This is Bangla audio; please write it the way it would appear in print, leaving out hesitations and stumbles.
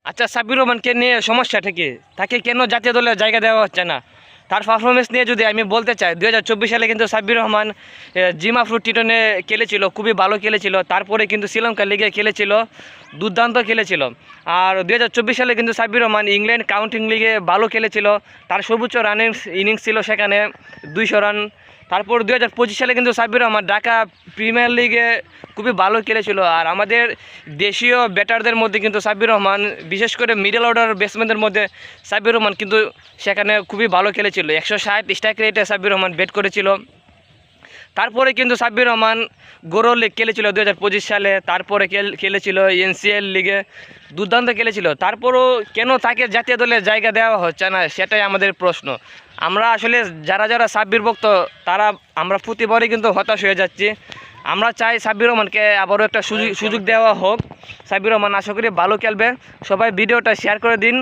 আচ্ছা, সাব্বির রহমানকে নিয়ে সমস্যাটা কি? তাকে কেন জাতীয় দলে জায়গা দেওয়া হচ্ছে না? তার পারফরমেন্স নিয়ে যদি আমি বলতে চাই, 2024 সালে কিন্তু Sabbir Rahman gym Afro T twenty খেলেছিল, খুবই ভালো খেলেছিল। তারপরে কিন্তু শ্রীলঙ্কা লিগে খেলেছিল, দুর্দান্ত খেলেছিল। আর 2024 সালে কিন্তু সাব্বির রহমান ইংল্যান্ড কাউন্টি লিগে ভালো খেলেছিল। তার সর্বোচ্চ রানিং ইনিংস ছিল সেখানে 200 রান। তারপর 2025 সালে কিন্তু সাব্বির রহমান ঢাকা প্রিমিয়ার লিগে খুবই ভালো খেলেছিল। আর আমাদের দেশীয় ব্যাটারদের মধ্যে কিন্তু সাব্বির রহমান, বিশেষ করে মিডল অর্ডার ব্যাটসম্যানদের মধ্যে সাব্বির রহমান কিন্তু সেখানে খুবই ভালো খেলেছিল। 160 স্ট্রাইক রেটে সাব্বির রহমান ব্যাট করেছিল। তারপরে কিন্তু সাব্বির রহমান গৌরব লিগ খেলেছিল 2025 সালে। তারপরে খেলেছিল এনসিএল লিগে, দুর্দান্ত খেলেছিল। তারপরও কেন তাকে জাতীয় দলে জায়গা দেওয়া হচ্ছে না, সেটাই আমাদের প্রশ্ন। আমরা আসলে যারা সাব্বির ভক্ত, তারা আমরা প্রতিবারই কিন্তু হতাশ হয়ে যাচ্ছি। আমরা চাই সাব্বির রহমানকে আবারও একটা সুযোগ দেওয়া হোক। সাব্বির রহমান আশা করি ভালো খেলবে। সবাই ভিডিওটা শেয়ার করে দিন।